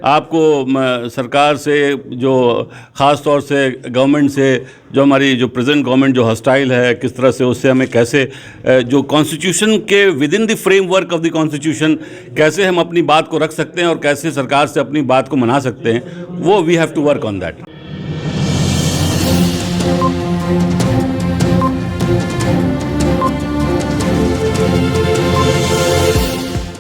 आपको सरकार से जो ख़ास तौर से गवर्नमेंट से जो हमारी जो प्रेजेंट गवर्नमेंट जो हॉस्टाइल है, किस तरह से उससे हमें कैसे जो कॉन्स्टिट्यूशन के with in the framework of the constitution कैसे हम अपनी बात को रख सकते हैं और कैसे सरकार से अपनी बात को मना सकते हैं, वो we have to work on that.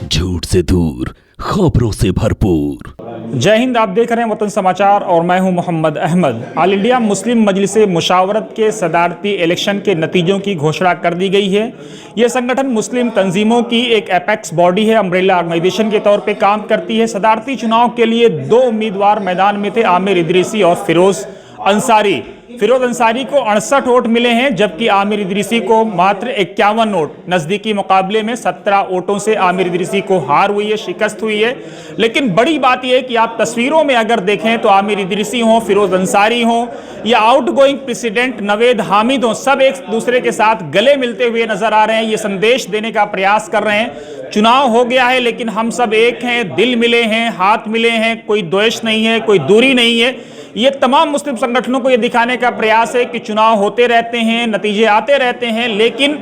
झूठ से दूर, खबरों से भरपूर। जय हिंद। आप देख रहे हैं वतन समाचार और मैं हूं Mohammad Ahmad. All India Muslim Majlis Mushawarat के सदारती इलेक्शन के नतीजों की घोषणा कर दी गई है। यह संगठन मुस्लिम तंजीमों की एक एपेक्स बॉडी है, अम्ब्रेला ऑर्गेनाइजेशन के तौर पे काम करती है। सदारती चुनाव के लिए 2 उम्मीदवार मैदान में थे, आमिर इदरीसी और फिरोज अंसारी। फिरोज अंसारी को 68 वोट मिले हैं, जबकि आमिर इदरीसी को मात्र 51 वोट। नजदीकी मुकाबले में 17 वोटों से आमिर इदरीसी को हार हुई है, शिकस्त हुई है। लेकिन बड़ी बात यह है कि आप तस्वीरों में अगर देखें तो आमिर इदरीसी हो, फिरोज अंसारी हो या आउटगोइंग प्रेसिडेंट नवेद हामिद हो, सब एक दूसरे के साथ गले मिलते हुए नजर आ रहे हैं। ये संदेश देने का प्रयास कर रहे हैं चुनाव हो गया है लेकिन हम सब एक हैं, दिल मिले हैं, हाथ मिले हैं, कोई द्वेष नहीं है, कोई दूरी नहीं है। ये तमाम मुस्लिम संगठनों को ये दिखाने का प्रयास है कि चुनाव होते रहते हैं, नतीजे आते रहते हैं, लेकिन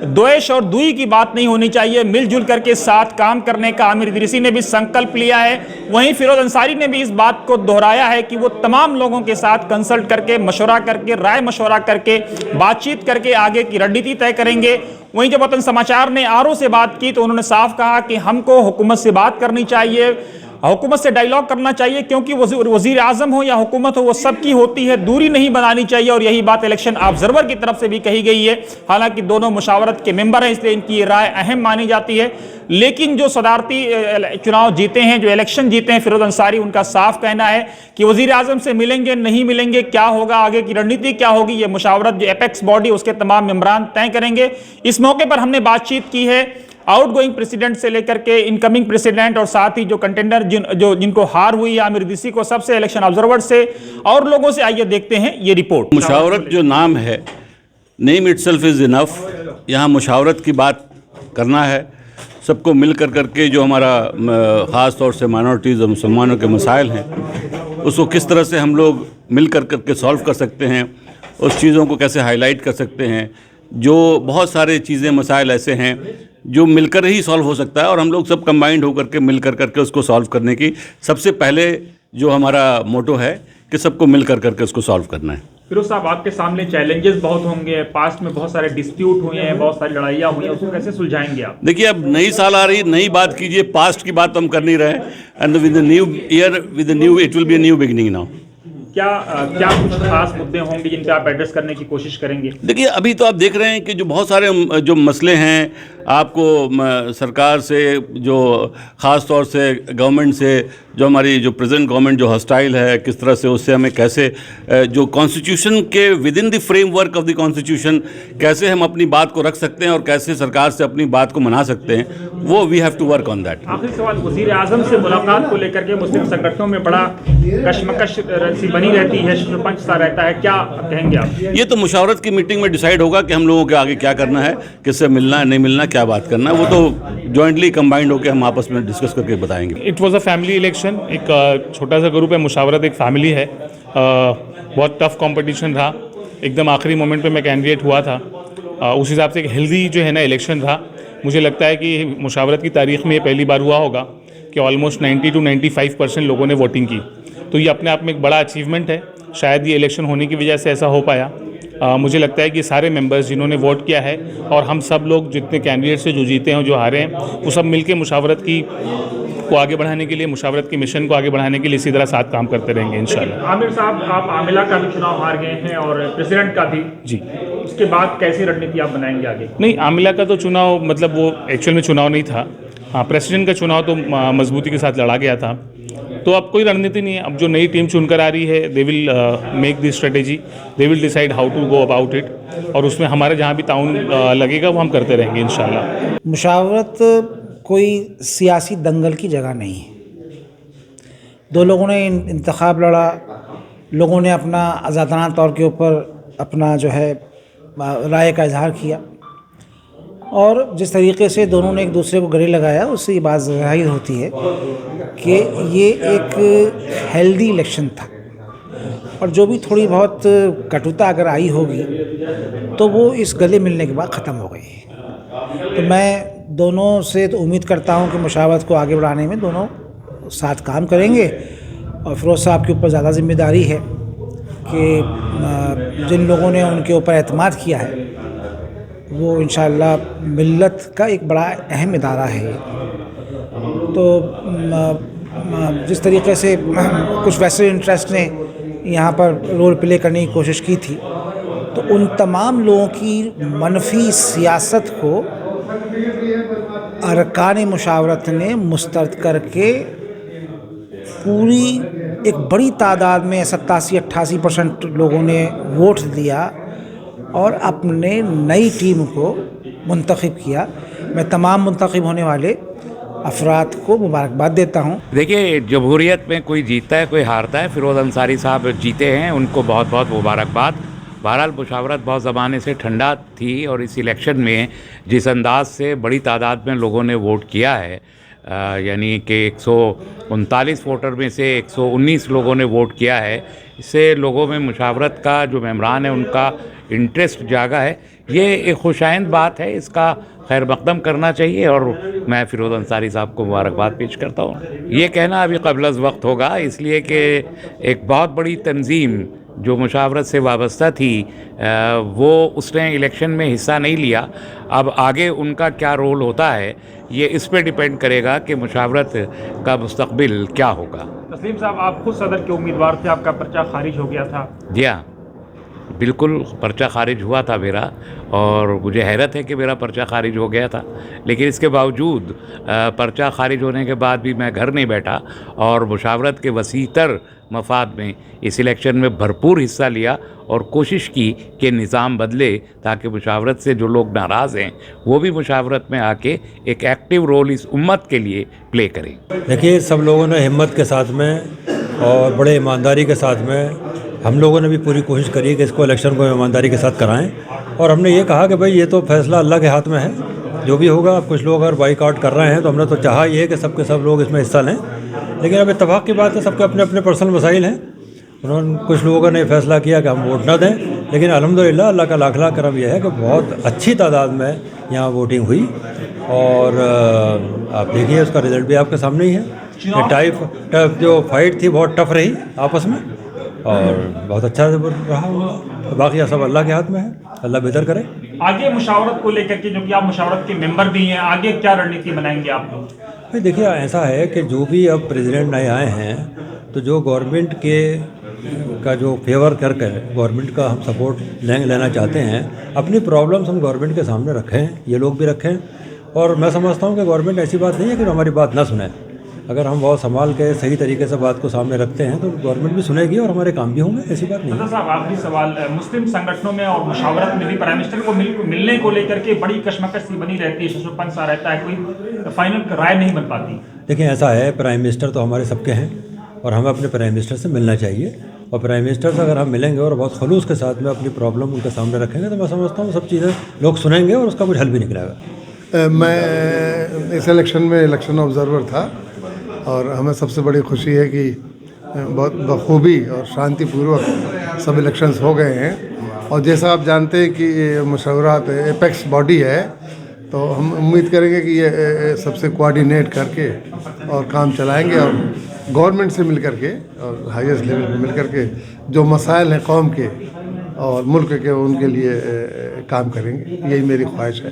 द्वेष और दूरी की बात नहीं होनी चाहिए। मिलजुल करके साथ काम करने का आमिर इदरीसी ने भी संकल्प लिया है। वहीं फिरोज अंसारी ने भी इस बात को दोहराया है कि वो तमाम लोगों के साथ कंसल्ट करके, मशवरा करके, राय मशवरा करके, बातचीत करके आगे की रणनीति तय करेंगे। वहीं जब वतन समाचार ने आरओ से बात की तो उन्होंने साफ कहा कि हमको हुकूमत से बात करनी चाहिए, हुकूमत से डायलॉग करना चाहिए, क्योंकि वजीर आजम हो या हुकूमत हो वो सबकी होती है, दूरी नहीं बनानी चाहिए। और यही बात इलेक्शन ऑब्जर्वर की तरफ से भी कही गई है। हालांकि दोनों मुशावरत के मेंबर हैं, इसलिए इनकी राय अहम मानी जाती है। लेकिन जो सदारती चुनाव जीते हैं, जो इलेक्शन जीते हैं फिरोज अंसारी, उनका साफ कहना है कि वजीर आजम से मिलेंगे, नहीं मिलेंगे, क्या होगा, आगे की रणनीति क्या होगी, ये मुशावरत जो एपेक्स बॉडी उसके तमाम मेंबरान तय करेंगे। इस मौके पर हमने बातचीत की है आउटगोइंग प्रेसिडेंट से लेकर के इनकमिंग प्रेसिडेंट और साथ ही जो कंटेंडर जिनको हार हुई आमिर इदरीसी को, सबसे इलेक्शन ऑब्जर्वर से और लोगों से। आइए देखते हैं ये रिपोर्ट। मुशावरत जो नाम है, नेम इटसेल्फ इज़ इनफ। यहाँ मुशावरत की बात करना है, सबको मिल कर करके जो हमारा ख़ास तौर से माइनॉरिटीज़ और मुसलमानों के मसाइल हैं उसको किस तरह से हम लोग मिल कर करके सॉल्व कर सकते हैं, उस चीज़ों को कैसे हाईलाइट कर सकते हैं। जो बहुत सारे चीज़ें, मसाइल ऐसे हैं जो मिलकर ही सॉल्व हो सकता है और हम लोग सब कंबाइंड होकर के मिल कर करके उसको सॉल्व करने की सबसे पहले जो हमारा मोटो है कि सबको मिल कर करके उसको सॉल्व करना है। फिरोज साहब, आपके सामने चैलेंजेस बहुत होंगे, पास्ट में बहुत सारे डिस्प्यूट हुए हैं, बहुत सारी लड़ाइयाँ हुई हैं, उसको कैसे सुलझाएंगे आप? देखिए, अब नई साल आ रही, नई बात कीजिए, पास्ट की बात हम कर नहीं रहे। And with the new year, with the new, it will be a new beginning now. क्या कुछ खास मुद्दे होंगे जिन पे आप एड्रेस करने की कोशिश करेंगे? देखिए, अभी तो आप देख रहे हैं कि जो बहुत सारे जो मसले हैं, आपको सरकार से जो ख़ास तौर से गवर्नमेंट से जो हमारी जो प्रेजेंट गवर्नमेंट जो हॉस्टाइल है, किस तरह से उससे हमें कैसे जो कॉन्स्टिट्यूशन के with in the framework of the constitution कैसे हम अपनी बात को रख सकते हैं और कैसे सरकार से अपनी बात को मना सकते हैं, वो we have to work on that. आखिरी सवाल, वजीर आजम से मुलाकात को लेकर के मुस्लिम संगठनों में बड़ा कशमकश सी बनी रहती है, पंच सा रहता है, क्या कहेंगे आप? ये तो मुशावरत की मीटिंग में डिसाइड होगा कि हम लोगों के आगे क्या करना है, किससे मिलना है, नहीं मिलना, क्या बात करना है, वो तो जॉइंटली कंबाइंड होकर हम आपस में डिस्कस करके बताएंगे। It was a family election, एक छोटा सा ग्रुप है, मुशावरत एक फैमिली है। बहुत टफ कंपटीशन रहा, एकदम आखिरी मोमेंट पे मैं कैंडिडेट हुआ था। उस हिसाब से एक हेल्दी जो है ना इलेक्शन रहा। मुझे लगता है कि मुशावरत की तारीख में ये पहली बार हुआ होगा कि ऑलमोस्ट 90 to 95% लोगों ने वोटिंग की, तो ये अपने आप में एक बड़ा अचीवमेंट है। शायद ये इलेक्शन होने की वजह से ऐसा हो पाया। मुझे लगता है कि सारे मेंबर्स जिन्होंने वोट किया है और हम सब लोग जितने कैंडिडेट्स हैं, जो जीते हैं, जो हारे हैं, वो सब मिलके मुशावरत को आगे बढ़ाने के लिए, मुशावरत के मिशन को आगे बढ़ाने के लिए इसी तरह साथ काम करते रहेंगे इंशाल्लाह। आमिर साहब, आप आमिला का भी चुनाव हार गए हैं और प्रेसिडेंट का भी जी, उसके बाद कैसी रणनीति आप बनाएंगे आगे? नहीं, आमिला का तो चुनाव मतलब वो एक्चुअल में चुनाव नहीं था। हाँ, प्रेसिडेंट का चुनाव तो मजबूती के साथ लड़ा गया था। तो अब कोई रणनीति नहीं है। अब जो नई टीम चुनकर आ रही है, they will make this strategy, they will decide how to go about it, और उसमें हमारे जहाँ भी ताउन लगेगा वो हम करते रहेंगे इंशाल्लाह। मुशावरत कोई सियासी दंगल की जगह नहीं है। दो लोगों ने इंतखाब लड़ा, लोगों ने अपना आज़ादाना तौर के ऊपर अपना जो है राय का इजहार किया। और जिस तरीके से दोनों ने एक दूसरे को गले लगाया उससे ये बात ज़ाहिर होती है कि ये एक हेल्दी इलेक्शन था। और जो भी थोड़ी बहुत कटुता अगर आई होगी तो वो इस गले मिलने के बाद ख़त्म हो गई। तो मैं दोनों से तो उम्मीद करता हूँ कि मुशावरत को आगे बढ़ाने में दोनों साथ काम करेंगे। और फिरोज़ साहब के ऊपर ज़्यादा जिम्मेदारी है कि जिन लोगों ने उनके ऊपर एतमाद किया है वो इंशाअल्लाह मिल्लत का एक बड़ा अहम इदारा है। तो जिस तरीके से कुछ वेस्टेड इंटरेस्ट ने यहाँ पर रोल प्ले करने की कोशिश की थी तो उन तमाम लोगों की मनफी सियासत को अरकान मुशावरत ने मुस्तरद करके पूरी एक बड़ी तादाद में 87-88% लोगों ने वोट दिया और अपने नई टीम को मुंतखब किया। मैं तमाम मुंतखब होने वाले अफराद को मुबारकबाद देता हूँ। देखिए, जमहूरियत में कोई जीतता है कोई हारता है। फिरोज़ अंसारी साहब जीते हैं, उनको बहुत बहुत मुबारकबाद। बहरहाल मुशावरत बहुत ज़माने से ठंडा थी और इस इलेक्शन में जिस अंदाज से बड़ी तादाद में लोगों ने वोट किया है, यानी कि 139 वोटर में से 119 लोगों ने वोट किया है, इससे लोगों में मुशावरत का जो मेम्बरान है उनका इंटरेस्ट जागा है। ये एक खुशाइंद बात है, इसका खैर मकदम करना चाहिए और मैं फिरोज़ अंसारी साहब को मुबारकबाद पेश करता हूँ। ये कहना अभी क़ब्ल अज़ वक्त होगा, इसलिए कि एक बहुत बड़ी तंजीम जो मुशावरत से वाबस्ता थी वो उसने इलेक्शन में हिस्सा नहीं लिया। अब आगे उनका क्या रोल होता है ये इस पे डिपेंड करेगा कि मुशावरत का मुस्तक़बिल क्या होगा। तस्लीम साहब, आप खुद सदर के उम्मीदवार थे, आपका पर्चा खारिज हो गया था। जी हाँ, बिल्कुल पर्चा खारिज हुआ था मेरा और मुझे हैरत है कि मेरा पर्चा खारिज हो गया था। लेकिन इसके बावजूद पर्चा खारिज होने के बाद भी मैं घर नहीं बैठा और मुशावरत के वसीतर मफाद में इस इलेक्शन में भरपूर हिस्सा लिया और कोशिश की कि निज़ाम बदले ताकि मुशावरत से जो लोग नाराज़ हैं वो भी मुशावरत में आके एक एक्टिव रोल इस उम्मत के लिए प्ले करें। देखिए, सब लोगों ने हिम्मत के साथ में और बड़े ईमानदारी के साथ में हम लोगों ने भी पूरी कोशिश करी कि इसको इलेक्शन को ईमानदारी के साथ कराएं। और हमने ये कहा कि भाई ये तो फैसला अल्लाह के हाथ में है, जो भी होगा। अब कुछ लोग अगर बाइकआउट कर रहे हैं तो हमने तो चाहा ये है कि सब के सब लोग इसमें हिस्सा लें, लेकिन अब इत्तेफाक की बात है, सबके अपने अपने पर्सनल मसाइल हैं। उन्होंने कुछ लोगों ने फैसला किया कि हम वोट ना दें, लेकिन अल्हम्दुलिल्लाह अल्लाह का लाख लाख करम यह है कि बहुत अच्छी तादाद में यहाँ वोटिंग हुई और आप देखिए उसका रिज़ल्ट भी आपके सामने ही है। जो फाइट थी बहुत टफ रही आपस में और बहुत अच्छा रहा। बाकी सब अल्लाह के हाथ में है, अल्लाह बेहतर करे। आगे मुशावरत को लेकर के, जो कि आप मुशावरत के मेंबर भी हैं, आगे क्या रणनीति बनाएंगे आप लोग? भाई देखिए, ऐसा है कि जो भी अब प्रेसिडेंट नए आए हैं तो जो गवर्नमेंट के का जो फेवर करके गवर्नमेंट का हम सपोर्ट लेना चाहते हैं, अपनी प्रॉब्लम्स हम गवर्नमेंट के सामने रखें, ये लोग भी रखें। और मैं समझता हूँ कि गवर्नमेंट ऐसी बात नहीं है कि हमारी बात ना सुने। अगर हम बहुत संभाल के सही तरीके से बात को सामने रखते हैं तो गवर्नमेंट भी सुनेगी और हमारे काम भी होंगे, ऐसी बात नहीं है। साहब, आखिरी सवाल, मुस्लिम संगठनों में और मुशावरत में भी प्राइम मिनिस्टर को मिलने को लेकर के बड़ी कशमकश सी बनी रहती है, शशुपन सा रहता है, कोई फाइनल राय नहीं बन पाती। देखिए, ऐसा है, प्राइम मिनिस्टर तो हमारे सबके हैं और हमें अपने प्राइम मिनिस्टर से मिलना चाहिए। और प्राइम मिनिस्टर से अगर हम मिलेंगे और बहुत खलूस के साथ में अपनी प्रॉब्लम उनके सामने रखेंगे तो मैं समझता हूँ सब चीज़ें लोग सुनेंगे और उसका कुछ हल भी निकलेगा। मैं इस इलेक्शन में इलेक्शन ऑब्जर्वर था और हमें सबसे बड़ी खुशी है कि बहुत बखूबी और शांतिपूर्वक सब इलेक्शंस हो गए हैं। और जैसा आप जानते हैं कि मुशावरत एपेक्स बॉडी है, तो हम उम्मीद करेंगे कि ये सबसे कोऑर्डिनेट करके और काम चलाएंगे और गवर्नमेंट से मिल करके और हाईएस्ट लेवल पे मिल करके जो मसाइल हैं कौम के और मुल्क के, उनके लिए काम करेंगे। यही मेरी ख्वाहिश है।